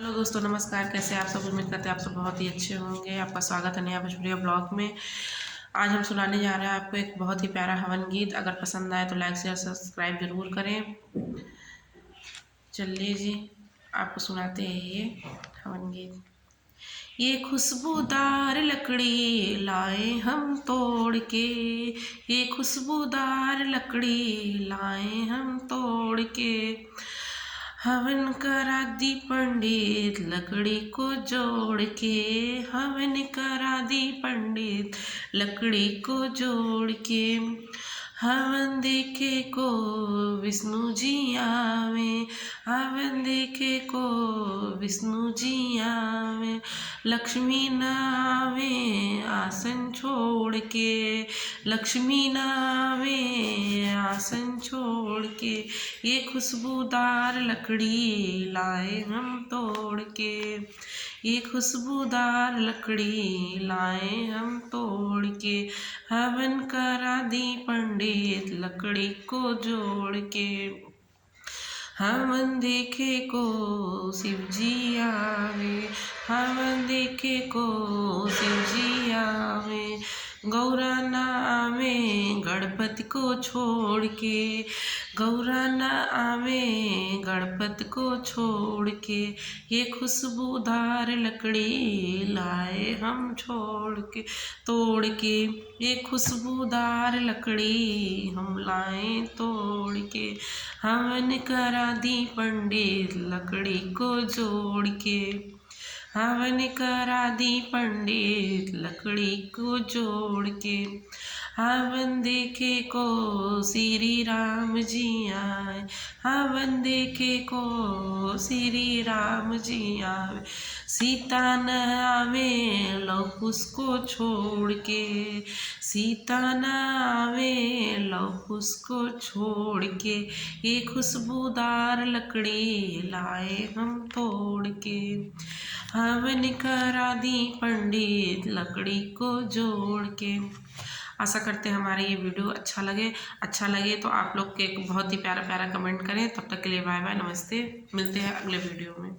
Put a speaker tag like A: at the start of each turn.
A: Hello दोस्तों, नमस्कार। कैसे आप सब? उम्मीद करते हैं आप सब बहुत ही अच्छे होंगे। आपका स्वागत है नया भोजपुरिया ब्लॉग में। आज हम सुनाने जा रहे हैं आपको एक बहुत ही प्यारा हवन गीत। अगर पसंद आए तो लाइक शेयर सब्सक्राइब जरूर करें। चलिए जी, आपको सुनाते हैं ये हवन गीत। ये खुशबूदार लकड़ी लाए हम तोड़ के, ये खुशबूदार लकड़ी लाए हम तोड़ के। हवन करा दी पंडित लकड़ी को जोड़ के, हवन करा दी पंडित लकड़ी को जोड़ के। हवन देखे को विष्णु जी आवे, हवन देखे को विष्णु जी आवे। लक्ष्मी न आवे आसन छोड़ के, लक्ष्मी न आवे आसन छोड़ के। ये खुशबूदार लकड़ी लाए हम तोड़ के, ये खुशबूदार लकड़ी लाए हम तोड़ के। हवन करा दी पंडित लकड़ी को जोड़ के। हवन देखे को शिव जी आवे, हवन देखे को शिव जी आवे। गौरा न आवे गणपति को छोड़ के, गौरा न आवे गणपति को छोड़ के। ये खुशबूदार लकड़ी लाए हम छोड़ के तोड़ के, ये खुशबूदार लकड़ी हम लाए तोड़ के। हवन करा दी पंडित लकड़ी को जोड़ के, हवन करा दी पंडित लकड़ी को जोड़ के। हवन देखे को श्री राम जी आए, हवन देखे को श्री राम जी आवे। सीता न आवे लव कुश को छोड़ के, सीता न आवे लव कुश को छोड़ के। ये खुशबूदार लकड़ी लाए हम तोड़ के। हवन करा दी पंडित लकड़ी को जोड़ के। आशा करते हैं हमारा ये वीडियो अच्छा लगे तो आप लोग के एक बहुत ही प्यारा प्यारा कमेंट करें। तब तक के लिए बाय बाय, नमस्ते। मिलते हैं अगले वीडियो में।